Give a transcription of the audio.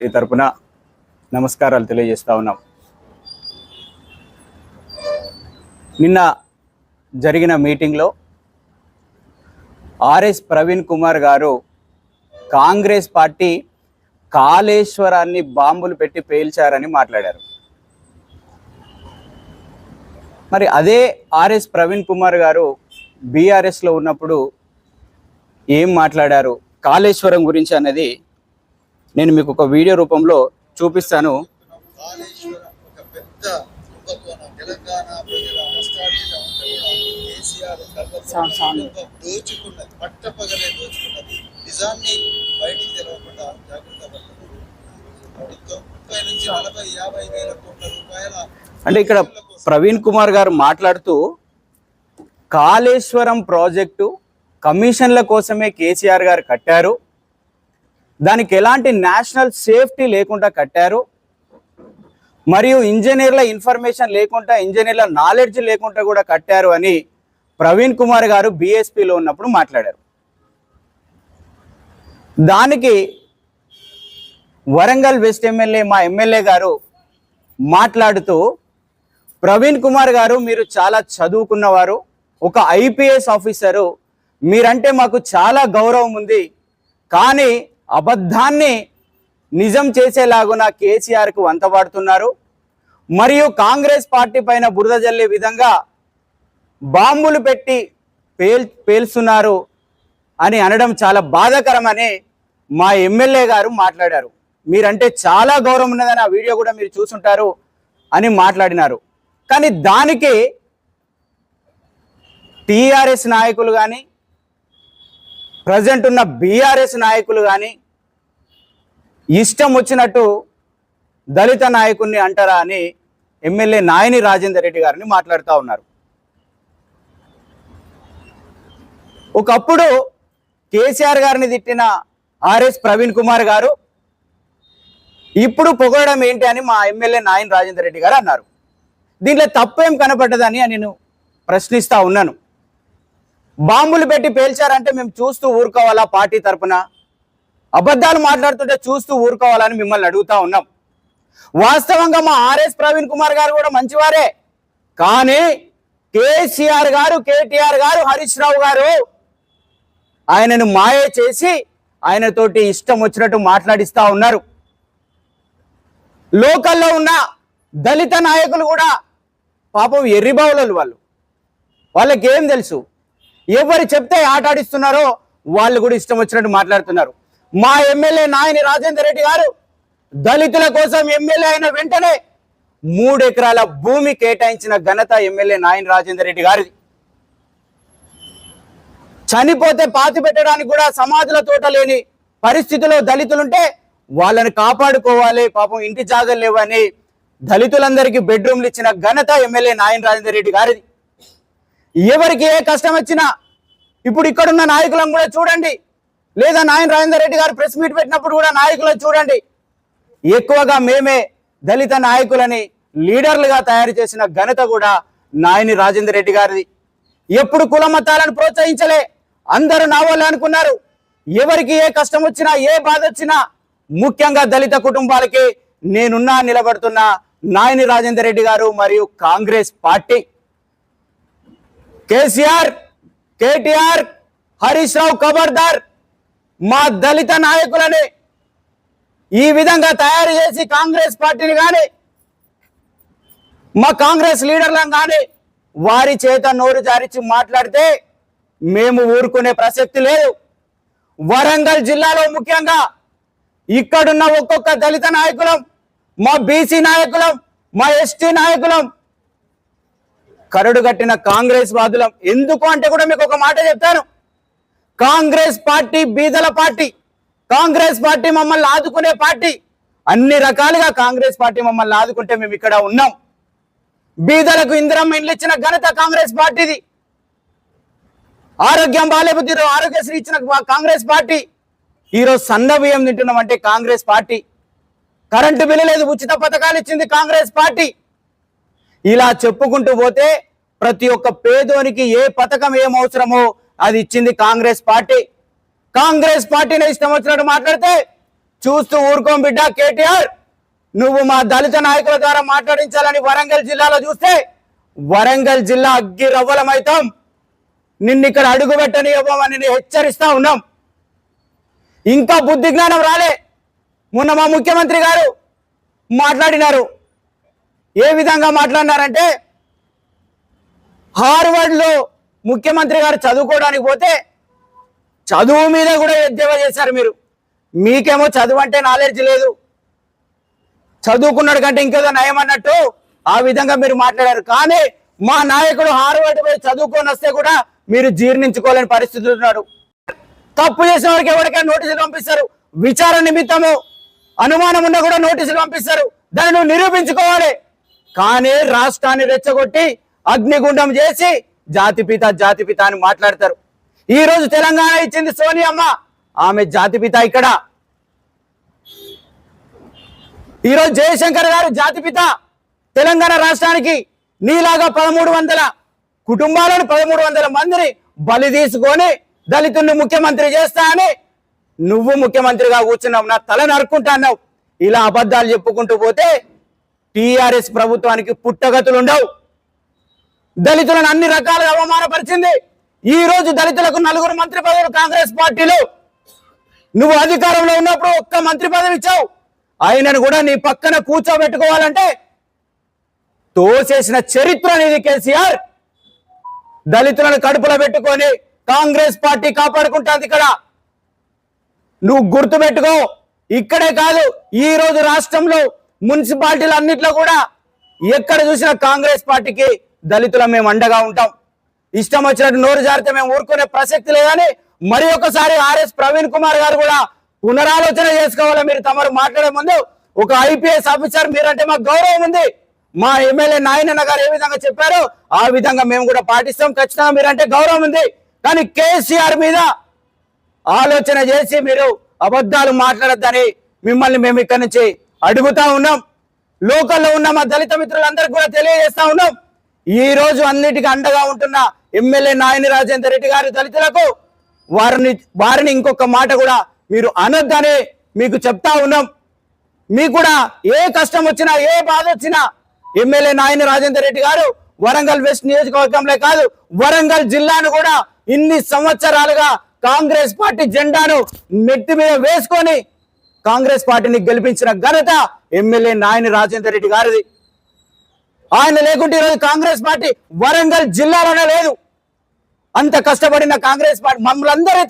ఈ తరపున నమస్కారాలు తెలియజేస్తా ఉన్నాం. నిన్న జరిగిన మీటింగ్లో ఆర్ఎస్ ప్రవీణ్ కుమార్ గారు కాంగ్రెస్ పార్టీ కాళేశ్వరాన్ని బాంబులు పెట్టి పేల్చారని మాట్లాడారు. మరి అదే ఆర్ఎస్ ప్రవీణ్ కుమార్ గారు బీఆర్ఎస్లో ఉన్నప్పుడు ఏం మాట్లాడారు కాళేశ్వరం గురించి అనేది నేను మీకు ఒక వీడియో రూపంలో చూపిస్తాను. అంటే ఇక్కడ ప్రవీణ్ కుమార్ గారు మాట్లాడుతూ కాళేశ్వరం ప్రాజెక్టు కమిషన్ల కోసమే కేసీఆర్ గారు కట్టారు, దానికి ఎలాంటి నేషనల్ సేఫ్టీ లేకుండా కట్టారు, మరియు ఇంజనీర్ల ఇన్ఫర్మేషన్ లేకుండా ఇంజనీర్ల నాలెడ్జ్ లేకుండా కూడా కట్టారు అని ప్రవీణ్ కుమార్ గారు బీఎస్పీలో ఉన్నప్పుడు మాట్లాడారు. దానికి వరంగల్ వెస్ట్ ఎమ్మెల్యే మా ఎమ్మెల్యే గారు మాట్లాడుతూ ప్రవీణ్ కుమార్ గారు మీరు చాలా చదువుకున్నవారు, ఒక ఐపీఎస్ ఆఫీసరు, మీరంటే మాకు చాలా గౌరవం ఉంది, కానీ అబద్ధాన్ని నిజం చేసేలాగున కేసీఆర్కు వంతపాడుతున్నారు, మరియు కాంగ్రెస్ పార్టీ పైన బురద జల్లే విధంగా బాంబులు పెట్టి పేల్స్తున్నారు అని అనడం చాలా బాధాకరమని మా ఎమ్మెల్యే గారు మాట్లాడారు. మీరంటే చాలా గౌరవం ఉన్నదని ఆ వీడియో కూడా మీరు చూసుంటారు అని మాట్లాడినారు. కానీ దానికి టీఆర్ఎస్ నాయకులు కానీ ప్రజెంట్ ఉన్న బీఆర్ఎస్ నాయకులు కానీ ఇష్టం వచ్చినట్టు దళిత నాయకుడిని అంటారా అని ఎమ్మెల్యే నాయని రాజేందర్ రెడ్డి గారిని మాట్లాడుతూ ఉన్నారు. ఒకప్పుడు కేసీఆర్ గారిని తిట్టిన ఆర్ఎస్ ప్రవీణ్ కుమార్ గారు ఇప్పుడు పొగడడం ఏంటి అని మా ఎమ్మెల్యే నాయని రాజేందర్ రెడ్డి గారు అన్నారు. దీంట్లో తప్పేం కనపడ్డదని నేను ప్రశ్నిస్తూ ఉన్నాను. బాంబులు పెట్టి పేల్చారంటే మేము చూస్తూ ఊరుకోవాలా? పార్టీ తరపున అబద్ధాలు మాట్లాడుతుంటే చూస్తూ ఊరుకోవాలని మిమ్మల్ని అడుగుతా ఉన్నాం. వాస్తవంగా మా ఆర్ఎస్ ప్రవీణ్ కుమార్ గారు కూడా మంచివారే, కానీ కేసీఆర్ గారు, కేటీఆర్ గారు, హరీష్ రావు గారు ఆయనను మాయ చేసి ఆయనతోటి ఇష్టం వచ్చినట్టు మాట్లాడిస్తూ ఉన్నారు. లోకల్లో ఉన్న దళిత నాయకులు కూడా పాపం ఎర్రిబావులు, వాళ్ళకి ఏం తెలుసు? ఎవరు చెప్తే ఆటాడిస్తున్నారో వాళ్ళు కూడా ఇష్టం వచ్చినట్టు మాట్లాడుతున్నారు. మా ఎమ్మెల్యే నాయని రాజేందర్ రెడ్డి గారు దళితుల కోసం ఎమ్మెల్యే అయిన వెంటనే 3 ఎకరాల భూమి కేటాయించిన ఘనత ఎమ్మెల్యే నాయని రాజేందర్ రెడ్డి గారిది. చనిపోతే పాతి పెట్టడానికి కూడా సమాధుల తోట లేని పరిస్థితిలో దళితులుంటే వాళ్ళని కాపాడుకోవాలి, పాపం ఇంటి జాగలు లేవని దళితులందరికీ బెడ్రూమ్లు ఇచ్చిన ఘనత ఎమ్మెల్యే నాయని రాజేందర్ రెడ్డి గారిది. ఎవరికి ఏ కష్టం వచ్చినా ఇప్పుడు ఇక్కడున్న నాయకులను కూడా చూడండి, లేదా నాయని రాజేందర్ రెడ్డి గారు ప్రెస్ మీట్ పెట్టినప్పుడు కూడా నాయకులను చూడండి, ఎక్కువగా మేమే దళిత నాయకులని లీడర్లుగా తయారు చేసిన ఘనత కూడా నాయని రాజేందర్ రెడ్డి గారిది. ఎప్పుడు కుల మతాలను ప్రోత్సహించలే, అందరూ నా వాళ్ళే అనుకున్నారు. ఎవరికి ఏ కష్టం వచ్చినా, ఏ బాధ వచ్చినా ముఖ్యంగా దళిత కుటుంబాలకి నేనున్నా నిలబడుతున్న నాయని రాజేందర్ రెడ్డి గారు మరియు కాంగ్రెస్ పార్టీ. కేసీఆర్, కేటీఆర్, హరీష్ రావు ఖబర్దార్, మా దళిత నాయకులని ఈ విధంగా తయారు చేసి కాంగ్రెస్ పార్టీని కానీ మా కాంగ్రెస్ లీడర్లను కానీ వారి చేత నోరు జారించి మాట్లాడితే మేము ఊరుకునే ప్రసక్తి లేదు. వరంగల్ జిల్లాలో ముఖ్యంగా ఇక్కడున్న ఒక్కొక్క దళిత నాయకులం, మా బీసీ నాయకులం, మా ఎస్టీ నాయకులం కరడు కట్టిన కాంగ్రెస్ వాదులం. ఎందుకు అంటే కూడా మీకు ఒక మాట చెప్తాను. కాంగ్రెస్ పార్టీ బీదల పార్టీ, కాంగ్రెస్ పార్టీ మమ్మల్ని ఆదుకునే పార్టీ. అన్ని రకాలుగా కాంగ్రెస్ పార్టీ మమ్మల్ని ఆదుకుంటే మేము ఇక్కడ ఉన్నాం. బీదలకు ఇందిరమ్మ ఇండ్లు ఇచ్చిన ఘనత కాంగ్రెస్ పార్టీది. ఆరోగ్యం బాలేకపోతే ఆరోగ్యశ్రీ ఇచ్చిన కాంగ్రెస్ పార్టీ. ఈరోజు సన్న బియ్యం తింటున్నామంటే కాంగ్రెస్ పార్టీ. కరెంటు బిల్లు లేదు, ఉచిత పథకాలు ఇచ్చింది కాంగ్రెస్ పార్టీ. ఇలా చెప్పుకుంటూ పోతే ప్రతి ఒక్క పేదోనికి ఏ పథకం ఏం అవసరమో అది ఇచ్చింది కాంగ్రెస్ పార్టీ. కాంగ్రెస్ పార్టీని ఇష్టం వచ్చినట్టు మాట్లాడితే చూస్తూ ఊరుకోం బిడ్డ కేటీఆర్. నువ్వు మా దళిత నాయకుల ద్వారా మాట్లాడించాలని వరంగల్ జిల్లాలో చూస్తే వరంగల్ జిల్లా అగ్గి రవ్వలమైతాం. నిన్నిక్కడ అడుగు పెట్టనివ్వమని హెచ్చరిస్తా ఉన్నాం. ఇంకా బుద్ధి జ్ఞానం రాలే. మొన్న మా ముఖ్యమంత్రి గారు మాట్లాడినారు. ఏ విధంగా మాట్లాడినారంటే, హార్వర్డ్లో ముఖ్యమంత్రి గారు చదువుకోవడానికి పోతే చదువు మీద కూడా ఎద్దేవా చేశారు మీరు. మీకేమో చదువు అంటే నాలెడ్జ్ లేదు, చదువుకున్నాడు కంటే ఇంకేదో నయం అన్నట్టు ఆ విధంగా మీరు మాట్లాడారు. కానీ మా నాయకుడు హార్వర్డ్ పోయి చదువుకొని వస్తే కూడా మీరు జీర్ణించుకోలేని పరిస్థితులు ఉన్నాడు. తప్పు చేసిన వారికి ఎవరికైనా నోటీసులు పంపిస్తారు. విచారణ నిమిత్తము అనుమానం ఉన్నా కూడా నోటీసులు పంపిస్తారు. దాన్ని నువ్వు నిరూపించుకోవాలి. కానీ రాష్ట్రాన్ని రెచ్చగొట్టి అగ్నిగుండం చేసి జాతిపిత జాతిపిత అని మాట్లాడతారు. ఈ రోజు తెలంగాణ ఇచ్చింది సోనియమ్మ, ఆమె జాతిపిత. ఇక్కడ ఈరోజు జయశంకర్ గారు జాతిపిత. తెలంగాణ రాష్ట్రానికి నీలాగా 1300 కుటుంబాలను 1300 మందిని బలి తీసుకొని దళితుల్ని ముఖ్యమంత్రి చేస్తా అని నువ్వు ముఖ్యమంత్రిగా కూర్చున్నావు. నా తల నరుక్కుంటా అన్నావు. ఇలా అబద్ధాలు చెప్పుకుంటూ పోతే టిఆర్ఎస్ ప్రభుత్వానికి పుట్టగతులు ఉండవు. దళితులను అన్ని రకాలుగా అవమానపరిచింది. ఈ రోజు దళితులకు 4 మంత్రి పదవులు కాంగ్రెస్ పార్టీలో. నువ్వు అధికారంలో ఉన్నప్పుడు ఒక్క మంత్రి పదవి ఇచ్చావు. ఆయనను కూడా నీ పక్కన కూర్చోబెట్టుకోవాలంటే తోసేసిన చరిత్ర నీది కేసీఆర్. దళితులను కడుపులో పెట్టుకొని కాంగ్రెస్ పార్టీ కాపాడుకుంటుంది. ఇక్కడ నువ్వు గుర్తుపెట్టుకో. ఇక్కడే కాదు, ఈ రోజు రాష్ట్రంలో మున్సిపాలిటీలు అన్నిట్లో కూడా ఎక్కడ చూసినా కాంగ్రెస్ పార్టీకి దళితుల మేము అండగా ఉంటాం. ఇష్టం వచ్చినట్టు నోరు జారితే మేము ఊరుకునే ప్రసక్తి లేదని మరి ఒకసారి ఆర్ఎస్ ప్రవీణ్ కుమార్ గారు కూడా పునరాలోచన చేసుకోవాలి. మీరు తమరు మాట్లాడే ముందు ఒక ఐపీఎస్ ఆఫీసర్ మీరంటే మాకు గౌరవం ఉంది. మా ఎమ్మెల్యే నాయనన్న గారు ఏ విధంగా చెప్పారో ఆ విధంగా మేము కూడా పాటిస్తాం. ఖచ్చితంగా మీరంటే గౌరవం ఉంది. కానీ కేసీఆర్ మీద ఆలోచన చేసి మీరు అబద్ధాలు మాట్లాడద్దని మిమ్మల్ని మేము ఇక్కడి నుంచి అడుగుతా ఉన్నాం. లోకల్లో ఉన్న మా దళిత మిత్రులందరికీ కూడా తెలియజేస్తా ఉన్నాం. ఈ రోజు అన్నిటికీ అండగా ఉంటున్న ఎమ్మెల్యే నాయని రాజేందర్ రెడ్డి గారి దళితులకు వారిని ఇంకొక మాట కూడా మీరు అనొద్దని మీకు చెప్తా ఉన్నాం. మీకు కూడా ఏ కష్టం వచ్చినా ఏ బాధ వచ్చినా ఎమ్మెల్యే నాయని రాజేందర్ రెడ్డి గారు వరంగల్ వెస్ట్ నియోజకవర్గంలో కాదు వరంగల్ జిల్లాను కూడా ఇన్ని సంవత్సరాలుగా కాంగ్రెస్ పార్టీ జెండాను నెత్తి మీద వేసుకొని కాంగ్రెస్ పార్టీని గెలిపించిన ఘనత ఎమ్మెల్యే నాయని రాజేందర్ రెడ్డి గారిది. ఆయన లేకుంటే ఈరోజు కాంగ్రెస్ పార్టీ వరంగల్ జిల్లాలోనే లేదు. అంత కష్టపడిన కాంగ్రెస్ పార్టీ మమ్మల్ని అందరూ